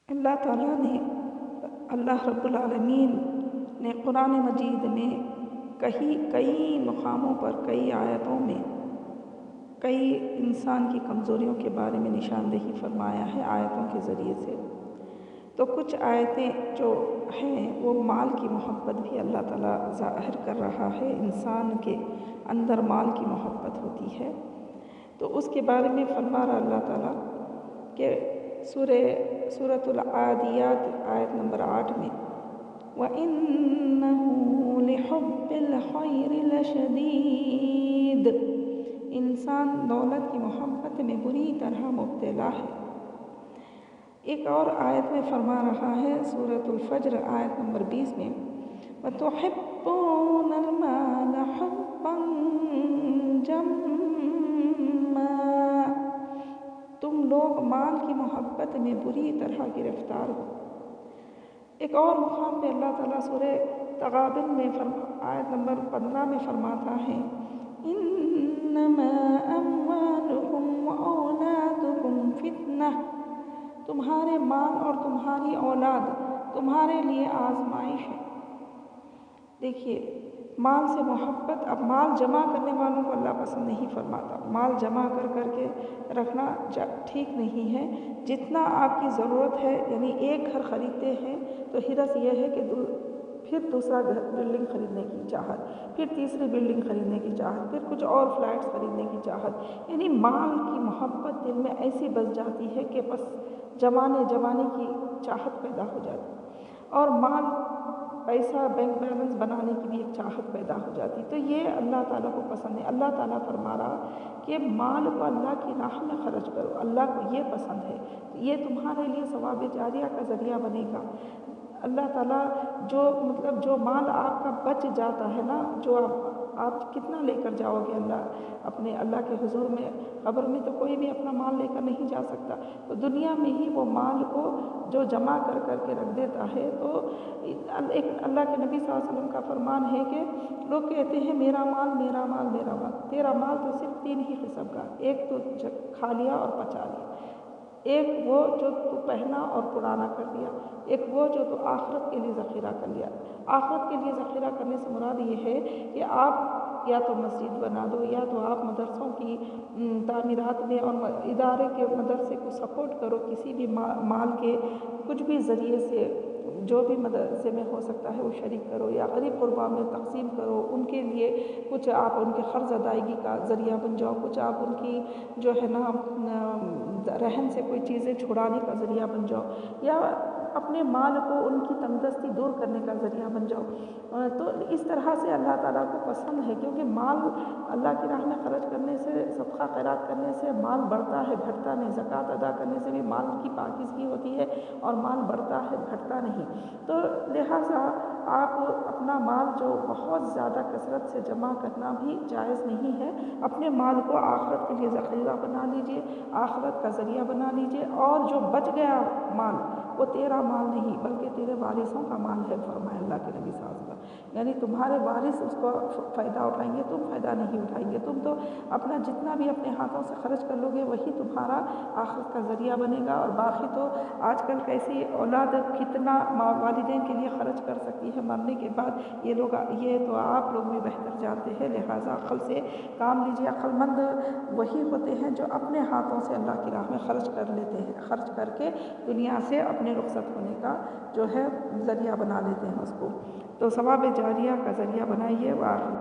اللہ تعالیٰ نے اللہ رب العالمین نے قرآن مجید میں کئی مقاموں پر کئی آیتوں میں کئی انسان کی کمزوریوں کے بارے میں نشاندہی فرمایا ہے آیتوں کے ذریعے سے۔ تو کچھ آیتیں جو ہیں وہ مال کی محبت بھی اللہ تعالیٰ ظاہر کر رہا ہے، انسان کے اندر مال کی محبت ہوتی ہے۔ تو اس کے بارے میں فرما رہا اللہ تعالیٰ کہ سورۃ العادیات آیت نمبر 8 میں وَإِنَّهُ لِحُبِّ الْخَيْرِ لَشَدِيدٌ، انسان دولت کی محبت میں بری طرح مبتلا ہے۔ ایک اور آیت میں فرما رہا ہے سورۃ الفجر آیت نمبر 20 میں وَتُحِبُّونَ الْمَالَ حُبًّا جَمًّا، تم لوگ مال کی محبت میں بری طرح گرفتار ہو۔ ایک اور مقام پہ اللہ تعالیٰ سورہ تغابن میں آیت نمبر 15 میں فرماتا ہے انما اموالکم واولادکم فتنہ، تمہارے مال اور تمہاری اولاد تمہارے لیے آزمائش ہے۔ دیکھیے مال سے محبت، اب مال جمع کرنے والوں کو اللہ پسند نہیں فرماتا، مال جمع کر کے رکھنا ٹھیک نہیں ہے۔ جتنا آپ کی ضرورت ہے، یعنی ایک گھر خریدتے ہیں تو حرص یہ ہے کہ پھر دوسرا بلڈنگ خریدنے کی چاہت، پھر تیسری بلڈنگ خریدنے کی چاہت، پھر کچھ اور فلیٹس خریدنے کی چاہت، یعنی مال کی محبت دل میں ایسی بس جاتی ہے کہ بس جمانے کی چاہت پیدا ہو جاتی، اور مال پیسہ بینک بیلنس بنانے کی بھی ایک چاہت پیدا ہو جاتی۔ تو یہ اللہ تعالیٰ کو پسند ہے۔ اللہ تعالیٰ فرما رہا کہ مال کو اللہ کی راہ میں خرچ کرو، اللہ کو یہ پسند ہے، یہ تمہارے لیے ثواب جاریہ کا ذریعہ بنے گا۔ اللہ تعالیٰ جو مال آپ کا بچ جاتا ہے نا، جو آپ کتنا لے کر جاؤ گے اپنے اللہ کے حضور میں، قبر میں تو کوئی بھی اپنا مال لے کر نہیں جا سکتا، تو دنیا میں ہی وہ مال کو جو جمع کر کے رکھ دیتا ہے۔ تو ایک اللہ کے نبی صلی اللہ علیہ وسلم کا فرمان ہے کہ لوگ کہتے ہیں میرا مال میرا مال میرا مال، تیرا مال تو صرف 3 ہی قسم کا، ایک تو کھا لیا اور پچا لیا، ایک وہ جو تو پہنا اور پرانا کر دیا، ایک وہ جو تو آخرت کے لیے ذخیرہ کر لیا۔ آخرت کے لیے ذخیرہ کرنے سے مراد یہ ہے کہ آپ یا تو مسجد بنا دو، یا تو آپ مدرسوں کی تعمیرات میں اور ادارے کے مدرسے کو سپورٹ کرو، کسی بھی مال کے کچھ بھی ذریعے سے جو بھی مدرسے میں ہو سکتا ہے وہ شریک کرو، یا غریب غربا میں تقسیم کرو، ان کے لیے کچھ آپ ان کے قرض ادائیگی کا ذریعہ بن جاؤ، کچھ آپ ان کی جو ہے نا رہن سے کوئی چیزیں چھڑانے کا ذریعہ بن جاؤ، یا اپنے مال کو ان کی تنگدستی دور کرنے کا ذریعہ بن جاؤ۔ تو اس طرح سے اللہ تعالیٰ کو پسند ہے، کیونکہ مال اللہ کی راہ میں خرچ کرنے سے، صدقہ خیرات کرنے سے مال بڑھتا ہے گھٹتا نہیں، زکوٰۃ ادا کرنے سے بھی مال کی پاکیزگی ہوتی ہے اور مال بڑھتا ہے گھٹتا نہیں۔ تو لہٰذا آپ اپنا مال جو بہت زیادہ کثرت سے جمع کرنا بھی جائز نہیں ہے، اپنے مال کو آخرت کے لیے ذخیرہ بنا لیجئے، آخرت کا ذریعہ بنا لیجئے، اور جو بچ گیا مال وہ تیرا مال نہیں بلکہ تیرے وارثوں کا مال ہے، فرمایا اللہ کے نبی صلی اللہ علیہ وسلم، یعنی تمہارے وارث اس کو فائدہ اٹھائیں گے، تم فائدہ نہیں اٹھائیں گے، تم تو اپنا جتنا بھی اپنے ہاتھوں سے خرچ کر لو گے وہی تمہارا آخرت کا ذریعہ بنے گا۔ اور باقی تو آج کل کیسی اولاد کتنا والدین کے لیے خرچ کر سکتی ہے مرنے کے بعد، یہ تو آپ لوگ بھی بہتر جانتے ہیں، لہٰذا عقل سے کام لیجیے۔ عقل مند وہی ہوتے ہیں جو اپنے ہاتھوں سے اللہ کی راہ میں خرچ کر لیتے ہیں، خرچ کر کے دنیا سے اپنے رخصت ہونے کا جو ہے ذریعہ بنا لیتے ہیں اس کو۔ تو ثواب جاریہ کا ذریعہ بنائیے۔ وآخر